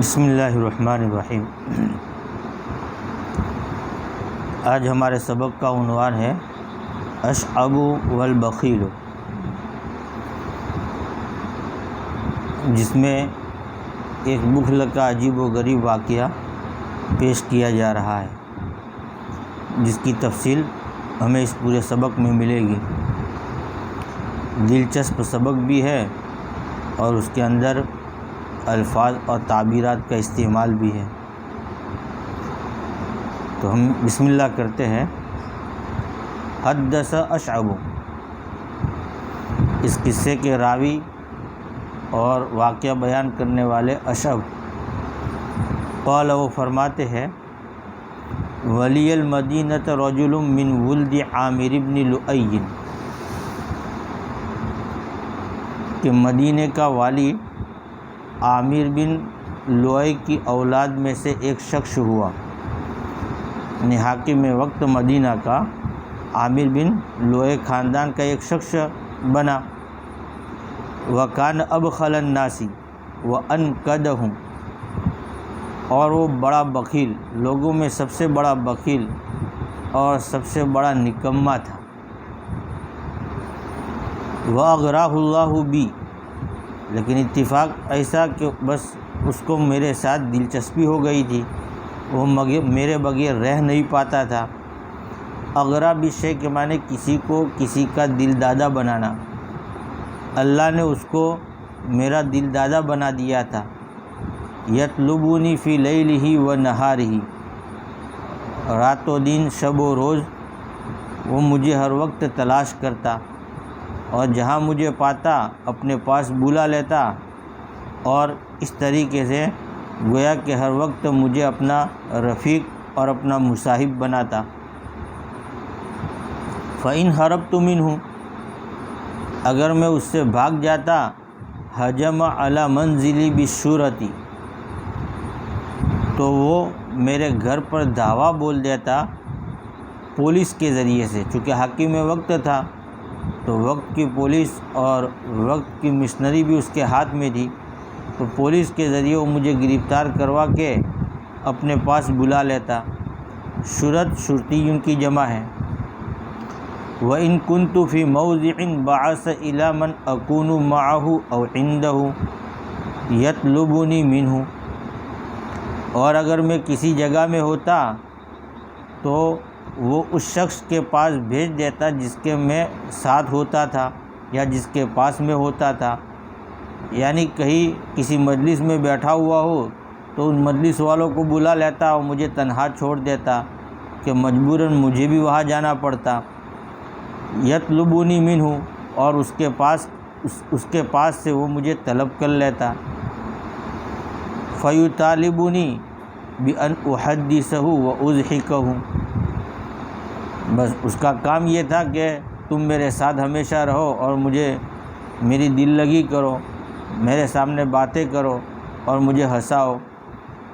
بسم اللہ الرحمن الرحیم۔ آج ہمارے سبق کا عنوان ہے اشعب والبخیل، جس میں ایک بخل کا عجیب و غریب واقعہ پیش کیا جا رہا ہے، جس کی تفصیل ہمیں اس پورے سبق میں ملے گی۔ دلچسپ سبق بھی ہے اور اس کے اندر الفاظ اور تعبیرات کا استعمال بھی ہے۔ تو ہم بسم اللہ کرتے ہیں۔ حدث اشعب، اس قصے کے راوی اور واقعہ بیان کرنے والے اشعب، قال، وہ فرماتے ہیں، ولی المدینۃ رجل من ولد عامر بن لؤی، کہ مدینے کا والی عامر بن لؤی کی اولاد میں سے ایک شخص ہوا، یعنی حاکم وقت مدینہ کا عامر بن لؤی خاندان کا ایک شخص بنا۔ وکان ابخل الناس وانکدہم، اور وہ بڑا بخیل، لوگوں میں سب سے بڑا بخیل اور سب سے بڑا نکما تھا۔ واغراہ اللہ بی، لیکن اتفاق ایسا کہ بس اس کو میرے ساتھ دلچسپی ہو گئی تھی، وہ میرے بغیر رہ نہیں پاتا تھا۔ اغرا بشے کے معنی کسی کو کسی کا دل دادا بنانا، اللہ نے اس کو میرا دل دادا بنا دیا تھا۔ یطلبونی فی لیلہ و نہارہ، رات و دن، شب و روز وہ مجھے ہر وقت تلاش کرتا، اور جہاں مجھے پاتا اپنے پاس بلا لیتا، اور اس طریقے سے گویا کہ ہر وقت مجھے اپنا رفیق اور اپنا مصاحب بناتا۔ فَإِنْ هَرَبْتُ مِنْهُ، اگر میں اس سے بھاگ جاتا، ہجم علی منزلی بالشورۃ، تو وہ میرے گھر پر دعویٰ بول دیتا پولیس کے ذریعے سے، چونکہ حاکم وقت تھا تو وقت کی پولیس اور وقت کی مشنری بھی اس کے ہاتھ میں تھی، تو پولیس کے ذریعے وہ مجھے گرفتار کروا کے اپنے پاس بلا لیتا۔ شرط شرطی کی جمع ہے۔ وَإِن كُنتُ فِي مَوْضِعٍ بَعَثَ إِلَى مَنْ أَكُونُ مَعَهُ أَوْ عِنْدَهُ يَطْلُبُنِي مِنْهُ، اور اگر میں کسی جگہ میں ہوتا تو وہ اس شخص کے پاس بھیج دیتا جس کے میں ساتھ ہوتا تھا یا جس کے پاس میں ہوتا تھا، یعنی کہیں کسی مجلس میں بیٹھا ہوا ہو تو ان مجلس والوں کو بلا لیتا اور مجھے تنہا چھوڑ دیتا کہ مجبوراً مجھے بھی وہاں جانا پڑتا۔ یطلبونی منہ، اور اس کے پاس سے وہ مجھے طلب کر لیتا۔ فیطالبونی بان احدثہ واضحکہ، بس اس کا کام یہ تھا کہ تم میرے ساتھ ہمیشہ رہو اور مجھے میری دل لگی کرو، میرے سامنے باتیں کرو اور مجھے ہنساؤ۔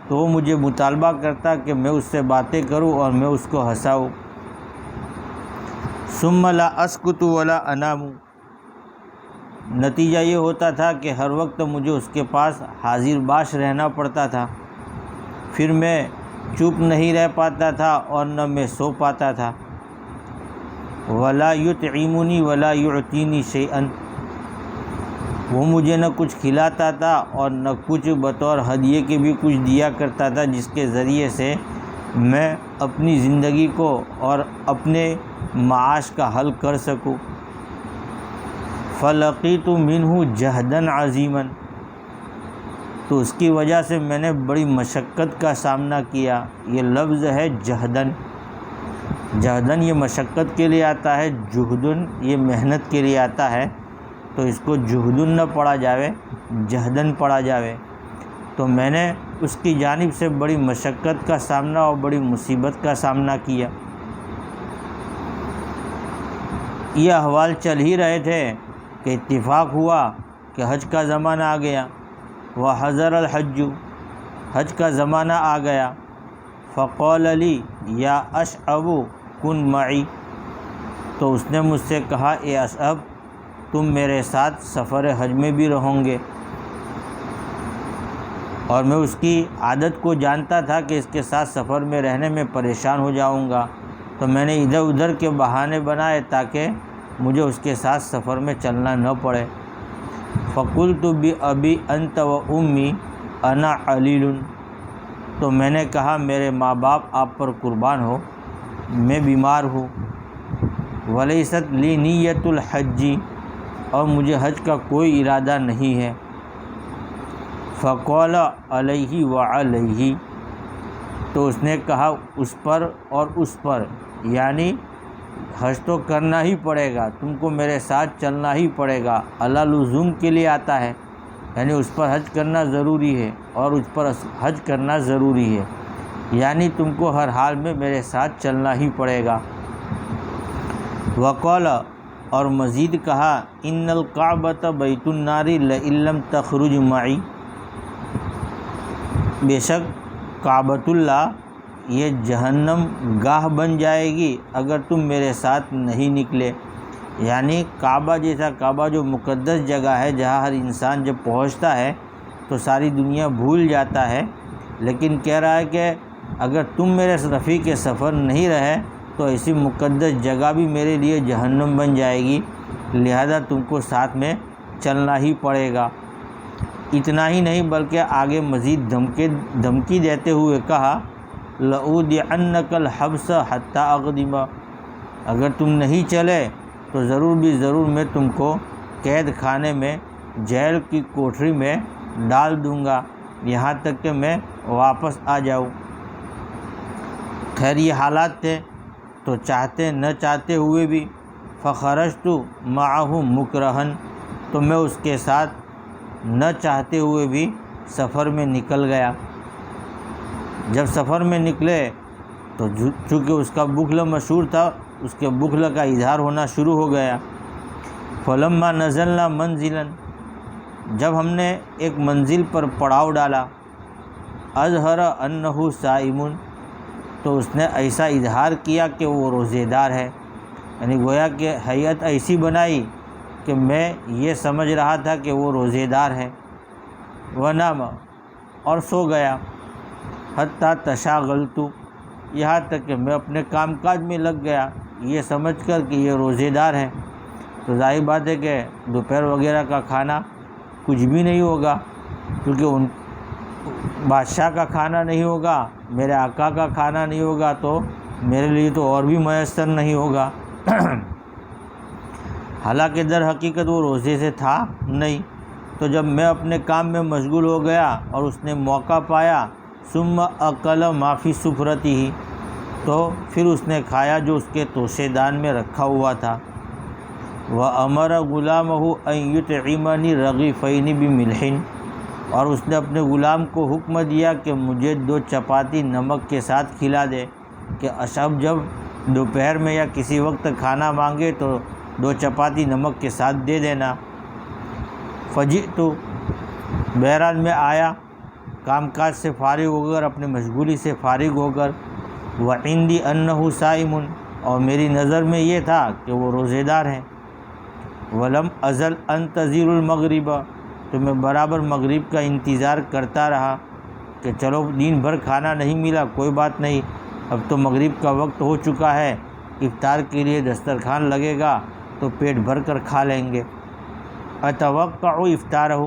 تو وہ مجھے مطالبہ کرتا کہ میں اس سے باتیں کروں اور میں اس کو ہنساؤں۔ ثم لا اسکت ولا انام، نتیجہ یہ ہوتا تھا کہ ہر وقت مجھے اس کے پاس حاضر باش رہنا پڑتا تھا، پھر میں چپ نہیں رہ پاتا تھا اور نہ میں سو پاتا تھا۔ ولا یطعمنی ولا یعطینی شیئا، وہ مجھے نہ کچھ کھلاتا تھا اور نہ کچھ بطور ہدیے کے بھی کچھ دیا کرتا تھا جس کے ذریعے سے میں اپنی زندگی کو اور اپنے معاش کا حل کر سکوں۔ فلقیت منہ جہدا عظیما، تو اس کی وجہ سے میں نے بڑی مشقت کا سامنا کیا۔ یہ لفظ ہے جہدن، جہدن یہ مشقت کے لیے آتا ہے، جہدن یہ محنت کے لیے آتا ہے، تو اس کو جہدن نہ پڑھا جاوے، جہدن پڑھا جاوے۔ تو میں نے اس کی جانب سے بڑی مشقت کا سامنا اور بڑی مصیبت کا سامنا کیا۔ یہ احوال چل ہی رہے تھے کہ اتفاق ہوا کہ حج کا زمانہ آ گیا۔ وحضر الحج، حج کا زمانہ آ گیا۔ فقال لی یا اشعب کن معی، تو اس نے مجھ سے کہا، اے اشعب تم میرے ساتھ سفر حج میں بھی رہوں گے۔ اور میں اس کی عادت کو جانتا تھا کہ اس کے ساتھ سفر میں رہنے میں پریشان ہو جاؤں گا، تو میں نے ادھر ادھر کے بہانے بنائے تاکہ مجھے اس کے ساتھ سفر میں چلنا نہ پڑے۔ فقلت بأبی انت و امی انا علیل، تو میں نے کہا میرے ماں باپ آپ پر قربان ہو، میں بیمار ہوں۔ ولیست لی نیت الحج، اور مجھے حج کا کوئی ارادہ نہیں ہے۔ فقال علیہ وعلیہ، تو اس نے کہا اس پر اور اس پر، یعنی حج تو کرنا ہی پڑے گا، تم کو میرے ساتھ چلنا ہی پڑے گا، علی لزوم کے لیے آتا ہے، یعنی اس پر حج کرنا ضروری ہے اور اس پر حج کرنا ضروری ہے، یعنی تم کو ہر حال میں میرے ساتھ چلنا ہی پڑے گا۔ وقال، اور مزید کہا، ان الکعبۃ بیت النار لئن لم تخرج معی، بے شک کعبۃ اللہ یہ جہنم گاہ بن جائے گی اگر تم میرے ساتھ نہیں نکلے۔ یعنی کعبہ جیسا، کعبہ جو مقدس جگہ ہے جہاں ہر انسان جب پہنچتا ہے تو ساری دنیا بھول جاتا ہے، لیکن کہہ رہا ہے کہ اگر تم میرے رفیق سفر نہیں رہے تو ایسی مقدس جگہ بھی میرے لیے جہنم بن جائے گی، لہذا تم کو ساتھ میں چلنا ہی پڑے گا۔ اتنا ہی نہیں بلکہ آگے مزید دھمکی دیتے ہوئے کہا، لأودعنک الحبس حتی اقدم، اگر تم نہیں چلے تو ضرور بھی ضرور میں تم کو قید خانے میں، جیل کی کوٹری میں ڈال دوں گا یہاں تک کہ میں واپس آ جاؤں۔ خیر یہ حالات تھے تو چاہتے نہ چاہتے ہوئے بھی، فخرجت معه مکرہن، تو میں اس کے ساتھ نہ چاہتے ہوئے بھی سفر میں نکل گیا۔ جب سفر میں نکلے تو چونکہ اس کا بخل مشہور تھا، اس کے بخل کا اظہار ہونا شروع ہو گیا۔ فلما نزلنا منزلا، جب ہم نے ایک منزل پر پڑاؤ ڈالا، اظہر انہ صائم، تو اس نے ایسا اظہار کیا کہ وہ روزے دار ہے، یعنی گویا کہ ہیئت ایسی بنائی کہ میں یہ سمجھ رہا تھا کہ وہ روزے دار ہے۔ ونام، اور سو گیا۔ حتی تشاغلت، یہاں تک کہ میں اپنے کام کاج میں لگ گیا یہ سمجھ کر کہ یہ روزے دار ہے۔ تو ظاہر بات ہے کہ دوپہر وغیرہ کا کھانا کچھ بھی نہیں ہوگا، کیونکہ ان بادشاہ کا کھانا نہیں ہوگا، میرے آقا کا کھانا نہیں ہوگا، تو میرے لیے تو اور بھی میسر نہیں ہوگا۔ حالانکہ در حقیقت وہ روزے سے تھا نہیں۔ تو جب میں اپنے کام میں مشغول ہو گیا اور اس نے موقع پایا، ثم اکل ما فی سفرتہ، تو پھر اس نے کھایا جو اس کے توشے دان میں رکھا ہوا تھا۔ وَأَمَرَ غُلَامَهُ أَن يُطْعِمَنِي رَغِيفَيْنِ بِمِلْحٍ، اور اس نے اپنے غلام کو حکم دیا کہ مجھے 2 چپاتی نمک کے ساتھ کھلا دے، کہ اشب جب دوپہر میں یا کسی وقت کھانا مانگے تو 2 چپاتی نمک کے ساتھ دے دینا۔ فجئت، بہرحال میں آیا، کام کاج سے فارغ ہو کر، اپنے مشغولی سے فارغ ہو کر، وعندی انہ صائم، اور میری نظر میں یہ تھا کہ وہ روزے دار ہیں۔ ولم ازل انتظر المغرب، تو میں برابر مغرب کا انتظار کرتا رہا کہ چلو دن بھر کھانا نہیں ملا، کوئی بات نہیں، اب تو مغرب کا وقت ہو چکا ہے، افطار کے لیے دسترخوان لگے گا تو پیٹ بھر کر کھا لیں گے۔ اتوقع افطارہ،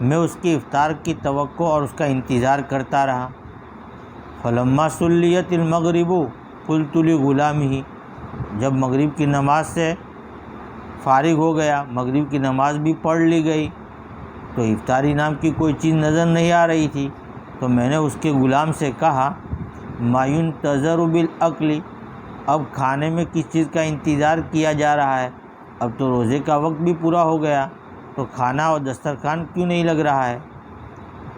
میں اس کی افطار کی توقع اور اس کا انتظار کرتا رہا۔ فلما صلیت المغرب قلت لغلامہ، جب مغرب کی نماز سے فارغ ہو گیا، مغرب کی نماز بھی پڑھ لی گئی، تو افطاری نام کی کوئی چیز نظر نہیں آ رہی تھی، تو میں نے اس کے غلام سے کہا، ما ينتظر بالاکل، اب کھانے میں کس چیز کا انتظار کیا جا رہا ہے؟ اب تو روزے کا وقت بھی پورا ہو گیا، تو کھانا اور دسترخوان کیوں نہیں لگ رہا ہے؟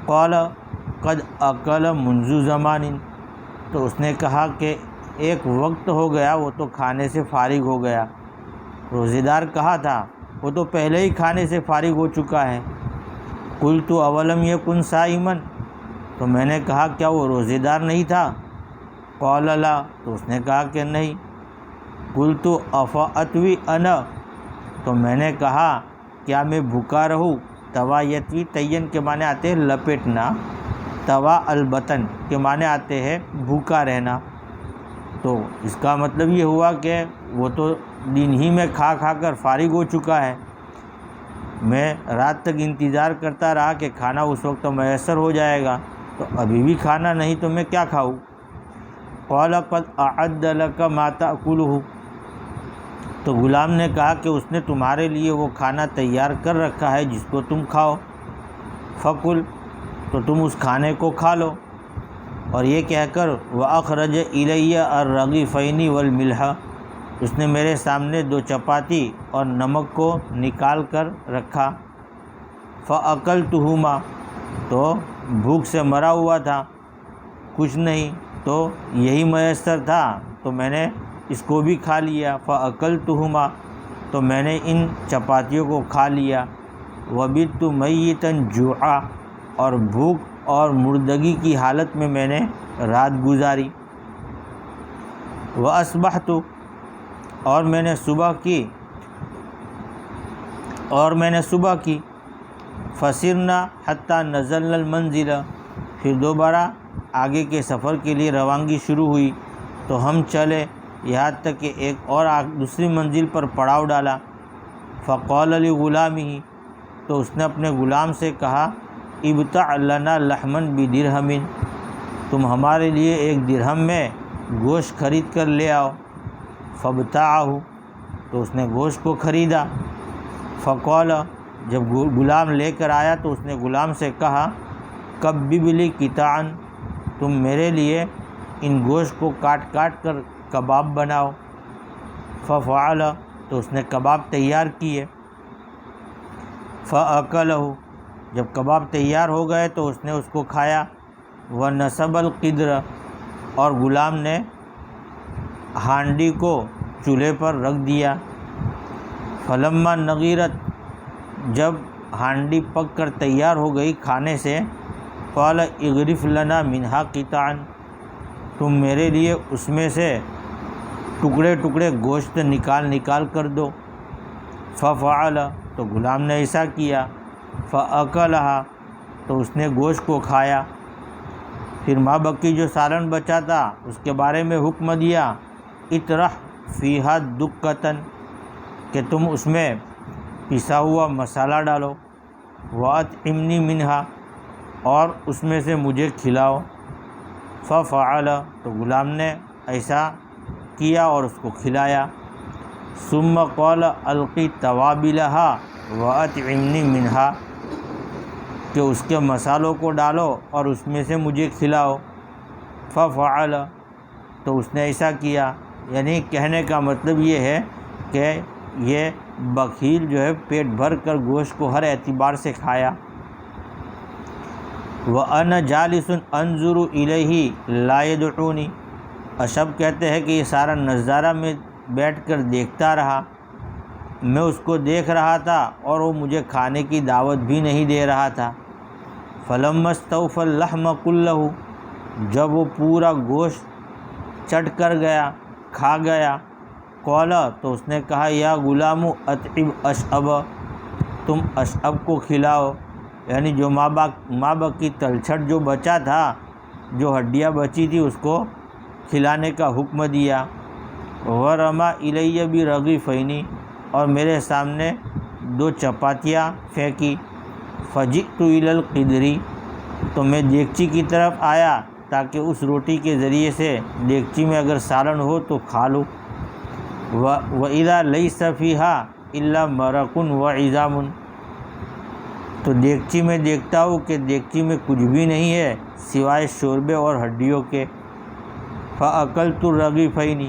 قال قد اکل منذ زمان، تو اس نے کہا کہ ایک وقت ہو گیا، وہ تو کھانے سے فارغ ہو گیا۔ روزے دار کہا تھا، وہ تو پہلے ہی کھانے سے فارغ ہو چکا ہے۔ قلت اولم یکن صائما، تو میں نے کہا کیا وہ روزے دار نہیں تھا؟ قال لا، تو اس نے کہا کہ نہیں۔ قلت افاطوی انا، تو میں نے کہا کیا میں بھوکا رہوں؟ توا یتوی، تین کے معنی آتے ہیں لپیٹنا، توا البطن کے معنی آتے ہیں بھوکا رہنا۔ تو اس کا مطلب یہ ہوا کہ وہ تو دن ہی میں کھا کھا کر فارغ ہو چکا ہے، میں رات تک انتظار کرتا رہا کہ کھانا اس وقت میسر ہو جائے گا، تو ابھی بھی کھانا نہیں تو میں کیا کھاؤں؟ قال قد اعد لك ما تاكله، تو غلام نے کہا کہ اس نے تمہارے لیے وہ کھانا تیار کر رکھا ہے جس کو تم کھاؤ، فکل، تو تم اس کھانے کو کھا لو۔ اور یہ کہہ کر واخرج الی الرغیفین والملح، اس نے میرے سامنے 2 چپاتی اور نمک کو نکال کر رکھا، فاکلتہما، تو بھوک سے مرا ہوا تھا، کچھ نہیں تو یہی میسر تھا تو میں نے اس کو بھی کھا لیا، فاکلتہما، تو میں نے ان چپاتیوں کو کھا لیا، وبت میتا جوعا، اور بھوک اور مردگی کی حالت میں نے رات گزاری، واصبحت، اور میں نے صبح کی، فسرنا حتی نزلنا المنزل، پھر دوبارہ آگے کے سفر کے لیے روانگی شروع ہوئی، تو ہم چلے یہاں تک کہ ایک اور دوسری منزل پر پڑاؤ ڈالا، فقال لغلامہ، تو اس نے اپنے غلام سے کہا، ابتع لنا لحما بدرہم، تم ہمارے لیے 1 درہم میں گوشت خرید کر لے آؤ، فابتعہ، تو اس نے گوشت کو خریدا، فقال، جب غلام لے کر آیا تو اس نے غلام سے کہا، کبب لی قطعا، تم میرے لیے ان گوشت کو کاٹ کاٹ کر کباب بناؤ، ففعل، تو اس نے کباب تیار کیے، فاکلہ، جب کباب تیار ہو گئے تو اس نے اس کو کھایا، ونصب القدر، اور غلام نے ہانڈی کو چولہے پر رکھ دیا، فلما نغیرت، جب ہانڈی پک کر تیار ہو گئی کھانے سے، قال اغرف لنا منہا قطعا، تم میرے لیے اس میں سے ٹکڑے ٹکڑے گوشت نکال کر دو، ففعل، تو غلام نے ایسا کیا، فاکلھا، تو اس نے گوشت کو کھایا، پھر ماں بقی جو سالن بچا تھا اس کے بارے میں حکم دیا، اطرح فیہا دکتن، کہ تم اس میں پسا ہوا مسالہ ڈالو، واطعمنی منہا، اور اس میں سے مجھے کھلاؤ، ففعل، تو غلام نے ایسا کیا اور اس کو کھلایا، ثم قال القی توابلہا واطعمنی منہا، کہ اس کے مسالوں کو ڈالو اور اس میں سے مجھے کھلاؤ، ففعل، تو اس نے ایسا کیا، یعنی کہنے کا مطلب یہ ہے کہ یہ بخیل جو ہے پیٹ بھر کر گوشت کو ہر اعتبار سے کھایا، وَأَنَا جَالِسٌ أَنظُرُ إِلَيْهِ لَا يَدْعُونِي، اشب کہتے ہیں کہ یہ سارا نظارہ میں بیٹھ کر دیکھتا رہا، میں اس کو دیکھ رہا تھا اور وہ مجھے کھانے کی دعوت بھی نہیں دے رہا تھا، فَلَمَّا اسْتَوْفَى اللَّحْمَ كُلَّهُ، جب وہ پورا گوشت چٹ کر گیا، کھا گیا، قال، تو اس نے کہا، یا غلام اطعم اشعب، تم اشعب کو کھلاؤ، یعنی جو ماں بقی تلچھٹ جو بچا تھا، جو ہڈیاں بچی تھی اس کو کھلانے کا حکم دیا، ورما الی برغیفین، اور میرے سامنے 2 چپاتیاں پھینکی، فجئت الی القدر، تو میں دیگچی کی طرف آیا تاکہ اس روٹی کے ذریعے سے دیگچی میں اگر سالن ہو تو کھا لوں، وَإِذَا لَيْسَ فِيهَا إِلَّا مَرَقٌ وَعِظَامٌ، تو دیگچی میں دیکھتا ہوں کہ دیگچی میں کچھ بھی نہیں ہے سوائے شوربے اور ہڈیوں کے، فَأَكَلْتُ الرَّغِيفَيْنِ،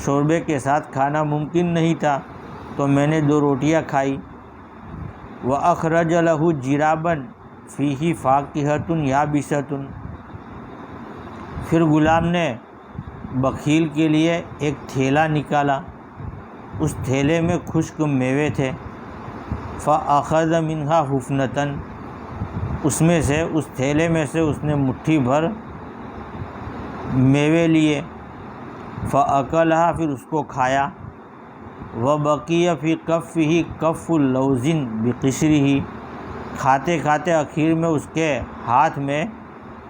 شوربے کے ساتھ کھانا ممکن نہیں تھا تو میں نے 2 روٹیاں کھائی، وَأَخْرَجَ لَهُ جِرَابًا فِيهِ فَاكِهَةٌ يَابِسَةٌ، پھر غلام نے بخیل کے لیے ایک تھیلا نکالا، اس تھیلے میں خشک میوے تھے، فَأَخَذَ مِنْهَا حُفْنَةً، اس تھیلے میں سے اس نے مٹھی بھر میوے لیے، فَأَكَلَهَا، پھر اس کو کھایا، وَبَقِيَ فِي كَفِّهِ كَفُّ لَوْزٍ بِقِشْرِهِ، کھاتے کھاتے آخر میں اس کے ہاتھ میں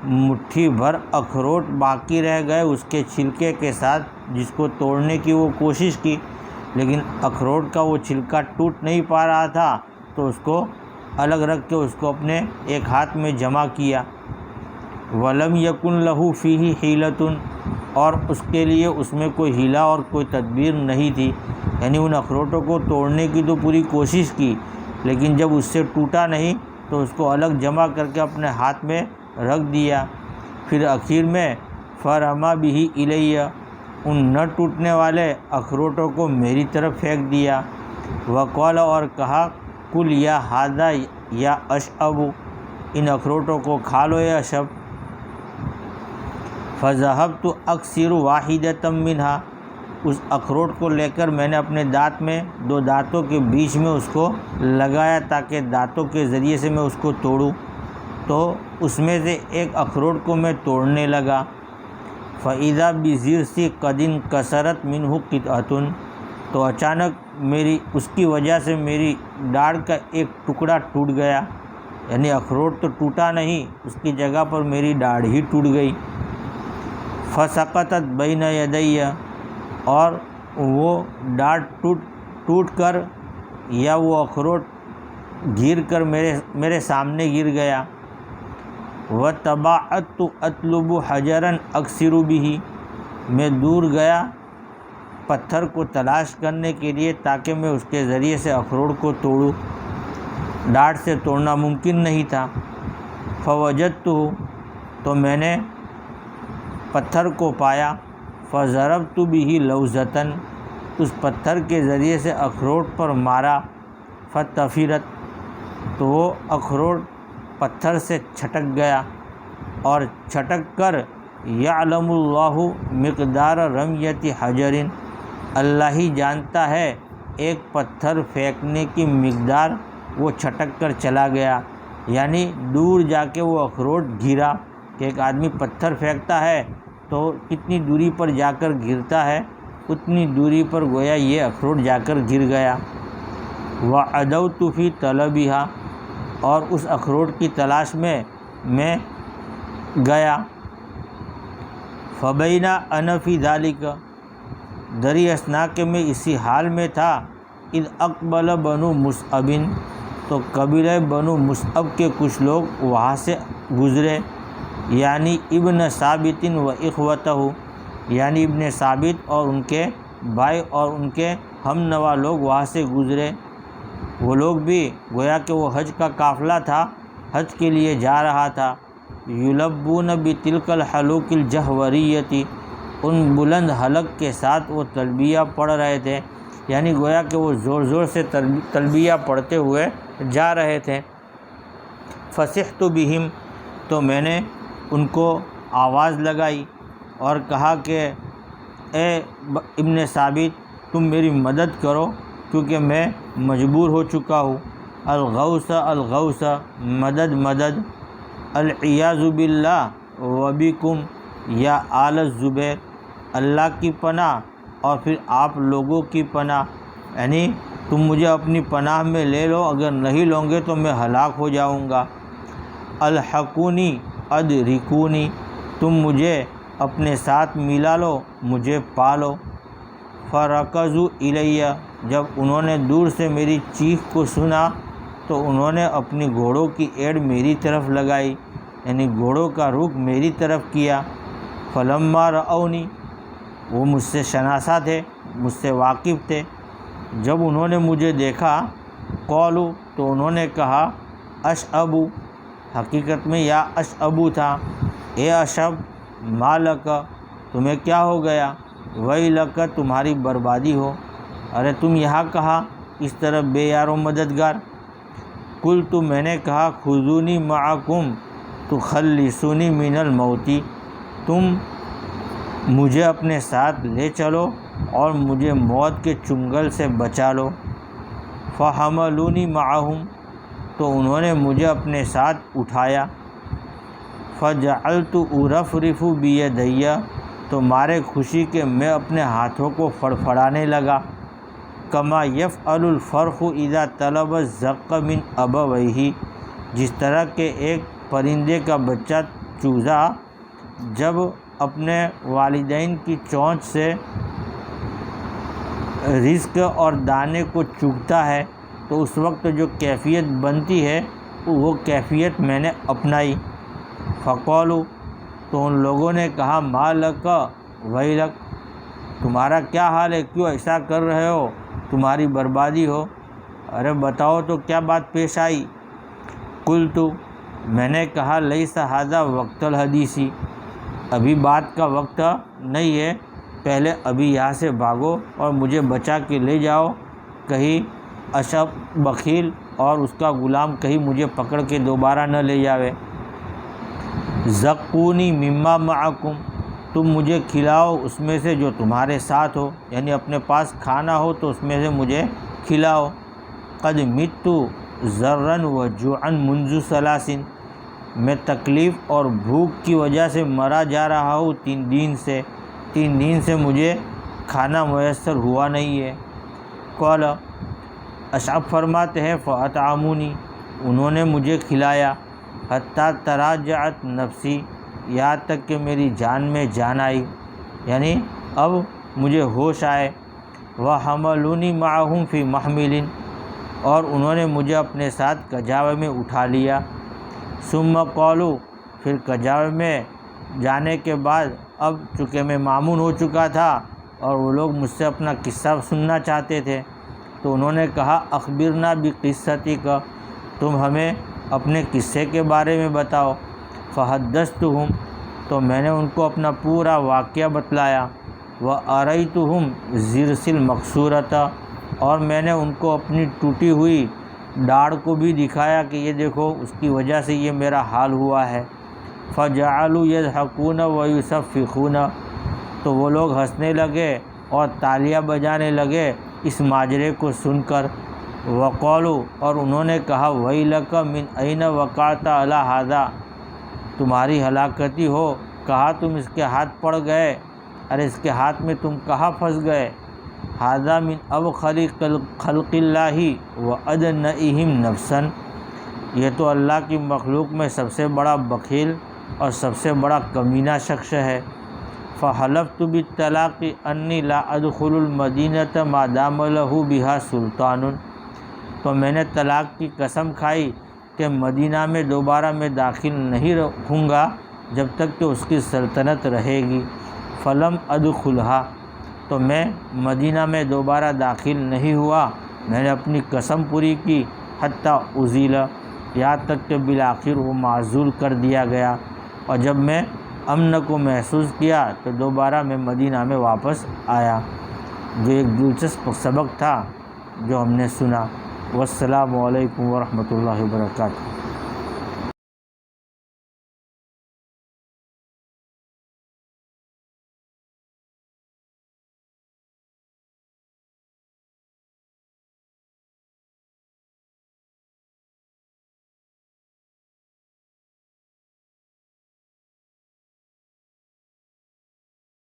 مٹھی بھر اخروٹ باقی رہ گئے اس کے چھلکے کے ساتھ، جس کو توڑنے کی وہ کوشش کی، لیکن اخروٹ کا وہ چھلکا ٹوٹ نہیں پا رہا تھا، تو اس کو الگ رکھ کے اس کو اپنے ایک ہاتھ میں جمع کیا۔ وَلَمْ يَكُنْ لَهُ فِيهِ حِيلَةٌ، اور اس کے لیے اس میں کوئی حیلہ اور کوئی تدبیر نہیں تھی، یعنی ان اخروٹوں کو توڑنے کی تو پوری کوشش کی، لیکن جب اس سے ٹوٹا نہیں تو اس کو الگ جمع کر کے اپنے ہاتھ میں رکھ دیا۔ پھر آخر میں فَرَمَا بِهِ إِلَيَّ، ان نہ ٹوٹنے والے اخروٹوں کو میری طرف پھینک دیا۔ وَقَالَ، اور کہا، کُلْ یا ہذا یا اشعب، ان اخروٹوں کو کھا لو یا اشعب۔ فَذَهَبْتُ أَكْسِرُ وَاحِدَةً مِّنْهَا، اس اخروٹ کو لے کر میں نے اپنے دانت میں، دو دانتوں کے بیچ میں اس کو لگایا تاکہ دانتوں کے ذریعے سے میں اس کو توڑوں، تو اس میں سے ایک اخروٹ کو میں توڑنے لگا۔ فَإِذَا بِضِرْسِ قَدْ انْكَسَرَتْ مِنْهُ قِطْعَةٌ، تو اچانک میری اس کی وجہ سے میری ڈاڑھ کا ایک ٹکڑا ٹوٹ گیا، یعنی اخروٹ تو ٹوٹا نہیں، اس کی جگہ پر میری ڈاڑھ ہی ٹوٹ گئی۔ فَسَقَطَتْ بَيْنَ يَدَيَّ، اور وہ ڈاڑھ ٹوٹ کر یا وہ اخروٹ گر کر میرے سامنے گر گیا۔ وَتَبَعَّدْتُ أَطْلُبُ حَجَرًا أَكْسِرُ بِهِ، میں دور گیا پتھر کو تلاش کرنے کے لیے تاکہ میں اس کے ذریعے سے اخروٹ کو توڑوں، ڈاڑھ سے توڑنا ممکن نہیں تھا۔ فَوَجَدْتُهُ، تو میں نے پتھر کو پایا۔ فَضَرَبْتُ بِهِ لَوْزَةً، اس پتھر کے ذریعے سے اخروٹ پر مارا۔ فَطَفِرَتْ، تو وہ اخروٹ پتھر سے چھٹک گیا، اور چھٹک کر يَعْلَمُ اللَّهُ مِقْدَارَ رَمْيَةِ حَجَرٍ، اللہ ہی جانتا ہے ایک پتھر پھینکنے کی مقدار، وہ چھٹک کر چلا گیا، یعنی دور جا کے وہ اخروٹ گرا، کہ ایک آدمی پتھر پھینکتا ہے تو کتنی دوری پر جا کر گرتا ہے، اتنی دوری پر گویا یہ اخروٹ جا کر گر گیا۔ وَعَدَوْتُ فِي طَلَبِهَا، اور اس اخروٹ کی تلاش میں گیا۔ فَبَيْنَا أَنَا فِي ذَلِكَ، دری اثنا کہ میں اسی حال میں تھا، اذ اقبل بنو مصعب، تو قبیلہ بنو مصعب کے کچھ لوگ وہاں سے گزرے، یعنی ابن ثابت و اخوتہ، یعنی ابن ثابت اور ان کے بھائی اور ان کے ہم نوا لوگ وہاں سے گزرے۔ وہ لوگ بھی گویا کہ وہ حج کا قافلہ تھا، حج کے لیے جا رہا تھا۔ یلبون بتلک الحلوق الجہوریۃ، ان بلند حلق کے ساتھ وہ تلبیہ پڑھ رہے تھے، یعنی گویا کہ وہ زور زور سے تلبیہ پڑھتے ہوئے جا رہے تھے۔ فصحت بہم، تو میں نے ان کو آواز لگائی اور کہا کہ اے ابن ثابت، تم میری مدد کرو کیونکہ میں مجبور ہو چکا ہوں۔ الغوث الغوث، مدد مدد۔ العیاذ باللہ وبکم یا آل الزبیر، اللہ کی پناہ اور پھر آپ لوگوں کی پناہ، یعنی تم مجھے اپنی پناہ میں لے لو، اگر نہیں لوں گے تو میں ہلاک ہو جاؤں گا۔ الحقونی ادرکونی، تم مجھے اپنے ساتھ ملا لو، مجھے پالو۔ فرکضوا الیہ، جب انہوں نے دور سے میری چیخ کو سنا تو انہوں نے اپنی گھوڑوں کی ایڑ میری طرف لگائی، یعنی گھوڑوں کا رخ میری طرف کیا۔ فلما رأونی، وہ مجھ سے شناسا تھے، مجھ سے واقف تھے، جب انہوں نے مجھے دیکھا، قالوا، تو انہوں نے کہا، اشعب، حقیقت میں یا اشعب تھا، اے اشعب، ما لک، تمہیں کیا ہو گیا، ویلک، تمہاری بربادی ہو، ارے تم یہاں کہاں اس طرح بے یار و مددگار۔ قلت، میں نے کہا، خذونی معکم تخلصونی من الموت، تم مجھے اپنے ساتھ لے چلو اور مجھے موت کے چنگل سے بچا لو۔ فحملونی معہم، تو انہوں نے مجھے اپنے ساتھ اٹھایا۔ فجعلت ارفرف بیدی، تو مارے خوشی کے میں اپنے ہاتھوں کو فڑفڑانے لگا۔ کما یفعل الفرخ اذا طلب الزق من ابویہ، جس طرح کہ ایک پرندے کا بچہ چوزا جب اپنے والدین کی چونچ سے رزق اور دانے کو چگتا ہے تو اس وقت جو کیفیت بنتی ہے وہ کیفیت میں نے اپنائی۔ فقولوا، تو ان لوگوں نے کہا ما لک ویلک، تمہارا کیا حال ہے، کیوں ایسا کر رہے ہو، تمہاری بربادی ہو۔ ارے بتاؤ تو کیا بات پیش آئی۔ قلت، میں نے کہا لیس ھذا وقت الحدیث، ابھی بات کا وقت نہیں ہے، پہلے ابھی یہاں سے بھاگو اور مجھے بچا کے لے جاؤ، کہیں اشب بخیل اور اس کا غلام کہیں مجھے پکڑ کے دوبارہ نہ لے جاوے۔ زقونی مما معکم، تم مجھے کھلاؤ اس میں سے جو تمہارے ساتھ ہو، یعنی اپنے پاس کھانا ہو تو اس میں سے مجھے کھلاؤ۔ قد مت ضرا وجوعا منذ 3، میں تکلیف اور بھوک کی وجہ سے مرا جا رہا ہوں 3 دن سے مجھے کھانا میسر ہوا نہیں ہے۔ قال، اشعب فرماتے ہیں فاطعمونی، انہوں نے مجھے کھلایا، حتیٰ تراجعت نفسی، یہاں تک کہ میری جان میں جان آئی، یعنی اب مجھے ہوش آئے۔ وحملونی معہم فی محمل، اور انہوں نے مجھے اپنے ساتھ کجاوے میں اٹھا لیا۔ ثم قالوا، پھر کجاوے میں جانے کے بعد اب چونکہ میں معمون ہو چکا تھا اور وہ لوگ مجھ سے اپنا قصہ سننا چاہتے تھے، تو انہوں نے کہا اخبرنا بقصتک، تم ہمیں اپنے قصے کے بارے میں بتاؤ۔ فحدثتہم، تو میں نے ان کو اپنا پورا واقعہ بتلایا۔ وَأَرَيْتُهُمْ ضِرْسِ الْمَكْسُورَةَ، اور میں نے ان کو اپنی ٹوٹی ہوئی ڈاڑھ کو بھی دکھایا کہ یہ دیکھو اس کی وجہ سے یہ میرا حال ہوا ہے۔ فَجَعَلُوا يَضْحَكُونَ وَيُصَفِّقُونَ، تو وہ لوگ ہنسنے لگے اور تالیاں بجانے لگے اس ماجرے کو سن کر۔ وَقَالُوا، اور انہوں نے کہا وَيْلَكَ مِنْ أَيْنَ وَقَعْتَ عَلَى هَذَا، تمہاری ہلاکتی ہو، کہاں تم اس کے ہاتھ پڑ گئے، ارے اس کے ہاتھ میں تم کہاں پھنس گئے۔ هذا من ابخل خلق اللہ وادنئہم نفسا، یہ تو اللہ کی مخلوق میں سب سے بڑا بخیل اور سب سے بڑا کمینہ شخص ہے۔ فحلفت بالطلاق انی لا ادخل المدینہ ما دام له بها سلطان، تو میں نے طلاق کی قسم کھائی کہ مدینہ میں دوبارہ میں داخل نہیں رہوں گا جب تک کہ اس کی سلطنت رہے گی۔ فلم ادخلها، تو میں مدینہ میں دوبارہ داخل نہیں ہوا، میں نے اپنی قسم پوری کی۔ حتیٰ ازیل، یہاں تک کہ بالآخر وہ معزول کر دیا گیا، اور جب میں امن کو محسوس کیا تو دوبارہ میں مدینہ میں واپس آیا۔ جو ایک دلچسپ سبق تھا جو ہم نے سنا۔ والسلام علیکم ورحمۃ اللہ وبرکاتہ۔